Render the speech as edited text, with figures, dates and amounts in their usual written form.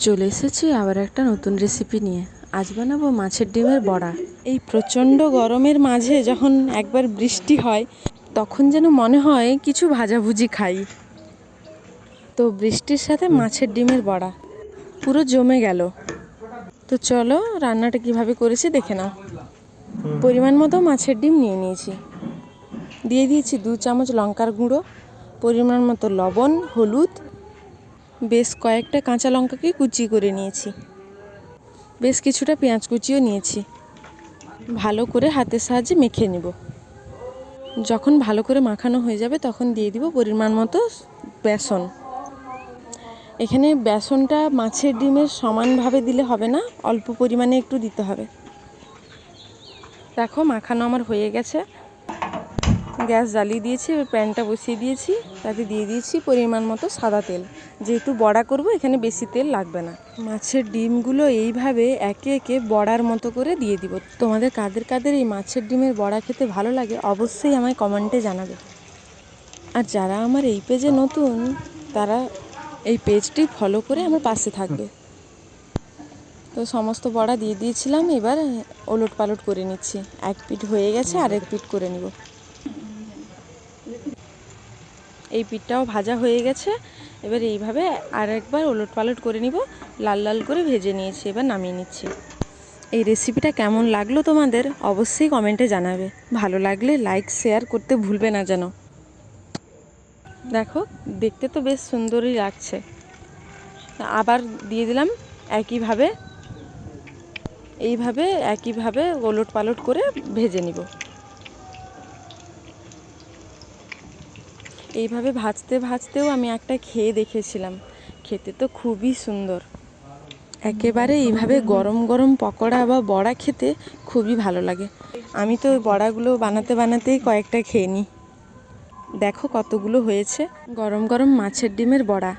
চলে এসেছি আবার একটা নতুন রেসিপি নিয়ে। আজ বানাবো মাছের ডিমের বড়া। এই প্রচণ্ড গরমের মাঝে যখন একবার বৃষ্টি হয় তখন যেন মনে হয় কিছু ভাজাভুজি খাই। তো বৃষ্টির সাথে মাছের ডিমের বড়া পুরো জমে গেল। তো চলো রান্নাটা কিভাবে করেছি দেখে নাও। পরিমাণ মতো মাছের ডিম নিয়ে নিয়েছি, দিয়ে দিয়েছি 2 চামচ লঙ্কার গুঁড়ো, পরিমাণ মতো লবণ, হলুদ, বেশ কয়েকটা কাঁচা লঙ্কাকে কুচি করে নিয়েছি, বেশ কিছুটা পেঁয়াজ কুচিও নিয়েছি। ভালো করে হাতের সাহায্যে মেখে নেব। যখন ভালো করে মাখানো হয়ে যাবে তখন দিয়ে দিব পরিমাণ মতো বেসন। এখানে বেসনটা মাছের ডিমের সমানভাবে দিলে হবে না, অল্প পরিমাণে একটু দিতে হবে। দেখো মাখানো আমার হয়ে গেছে। গ্যাস জ্বালিয়ে দিয়েছি, প্যানটা বসিয়ে দিয়েছি, তাতে দিয়ে দিয়েছি পরিমাণ মতো সাদা তেল। যেহেতু বড়া করব এখানে বেশি তেল লাগবে না। মাছের ডিমগুলো এইভাবে একে একে বড়ার মতো করে দিয়ে দিব। তোমাদের কাদের কাদের এই মাছের ডিমের বড়া খেতে ভালো লাগে অবশ্যই আমায় কমেন্টে জানাবে। আর যারা আমার এই পেজে নতুন তারা এই পেজটি ফলো করে আমার পাশে থাকবে। তো সমস্ত বড়া দিয়ে দিয়েছিলাম, এবার ওলট পালট করে নিচ্ছি। এক পিঠ হয়ে গেছে, আরেক পিঠ করে নিব। এই পিঠটাও ভাজা হয়ে গেছে, এবার এইভাবে আরেকবার ওলট পালট করে নিব। লাল লাল করে ভেজে নিয়েছি, এবার নামিয়ে নিচ্ছি। এই রেসিপিটা কেমন লাগলো তোমাদের অবশ্যই কমেন্টে জানাবে। ভালো লাগলে লাইক শেয়ার করতে ভুলবে না যেন। দেখো দেখতে তো বেশ সুন্দরই লাগছে। আবার দিয়ে দিলাম একইভাবে, একইভাবে ওলট পালট করে ভেজে নিব। এইভাবে ভাজতে ভাজতেও আমি একটা খেয়ে দেখেছিলাম, খেতে তো খুবই সুন্দর। একেবারে এইভাবে গরম গরম পকোড়া বা বড়া খেতে খুবই ভালো লাগে। আমি তো ওই বড়াগুলো বানাতে বানাতেই কয়েকটা খেয়ে নিই। দেখো কতগুলো হয়েছে গরম গরম মাছের ডিমের বড়া।